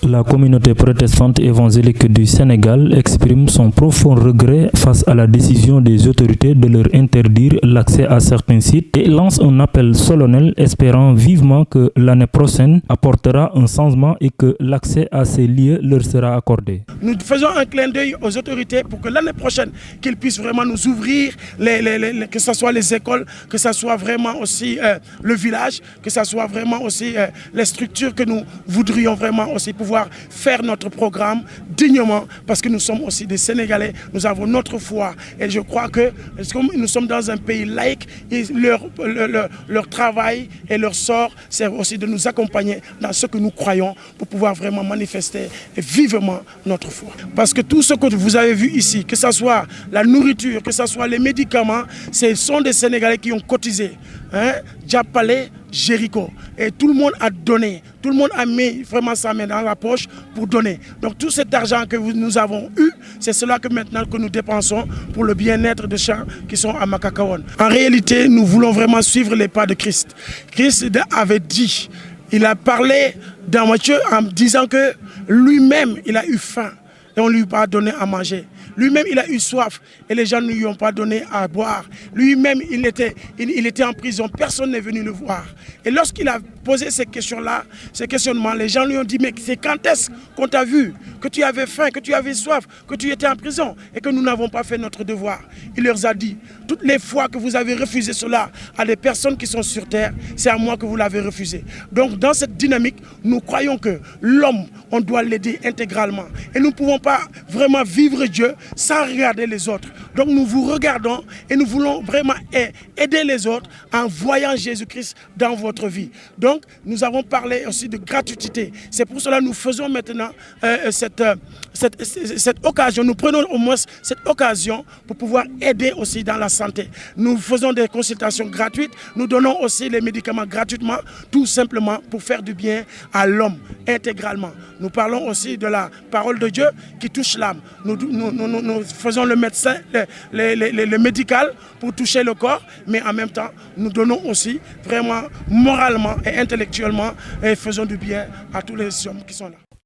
La communauté protestante évangélique du Sénégal exprime son profond regret face à la décision des autorités de leur interdire l'accès à certains sites et lance un appel solennel espérant vivement que l'année prochaine apportera un changement et que l'accès à ces lieux leur sera accordé. Nous faisons un clin d'œil aux autorités pour que l'année prochaine, qu'ils puissent vraiment nous ouvrir, que ce soit les écoles, que ce soit vraiment aussi le village, que ce soit vraiment aussi les structures que nous voudrions vraiment aussi pouvoir faire notre programme dignement parce que nous sommes aussi des Sénégalais, nous avons notre foi et je crois que comme nous sommes dans un pays laïque, leur travail et leur sort, c'est aussi de nous accompagner dans ce que nous croyons pour pouvoir vraiment manifester vivement notre foi. Parce que tout ce que vous avez vu ici, que ce soit la nourriture, que ce soit les médicaments, ce sont des Sénégalais qui ont cotisé. Diapalé, Jéricho. Et tout le monde a donné. Tout le monde a mis vraiment sa main dans la poche pour donner. Donc tout cet argent que nous avons eu, c'est cela que maintenant que nous dépensons pour le bien-être des gens qui sont à Makakaon. En réalité, nous voulons vraiment suivre les pas de Christ. Christ avait dit, il a parlé dans Matthieu en disant que lui-même, il a eu faim et on ne lui a pas donné à manger. Lui-même, il a eu soif et les gens ne lui ont pas donné à boire. Lui-même, il était en prison. Personne n'est venu le voir. Et lorsqu'il a posé ces questions-là, ces questionnements, les gens lui ont dit, mais c'est quand est-ce qu'on t'a vu, que tu avais faim, que tu avais soif, que tu étais en prison et que nous n'avons pas fait notre devoir. Il leur a dit, toutes les fois que vous avez refusé cela à des personnes qui sont sur terre, c'est à moi que vous l'avez refusé. Donc dans cette dynamique, nous croyons que l'homme, on doit l'aider intégralement. Et nous ne pouvons pas vraiment vivre Dieu sans regarder les autres. Donc nous vous regardons et nous voulons vraiment aider les autres en voyant Jésus-Christ dans votre vie. Donc nous avons parlé aussi de gratuité. C'est pour cela que nous faisons maintenant cette occasion, nous prenons au moins cette occasion pour pouvoir aider aussi dans la santé. Nous faisons des consultations gratuites, nous donnons aussi les médicaments gratuitement, tout simplement pour faire du bien à l'homme intégralement. Nous parlons aussi de la parole de Dieu qui touche l'âme. Nous faisons le médecin, le médical pour toucher le corps, mais en même temps, nous donnons aussi vraiment moralement et intellectuellement et faisons du bien à tous les hommes qui sont là.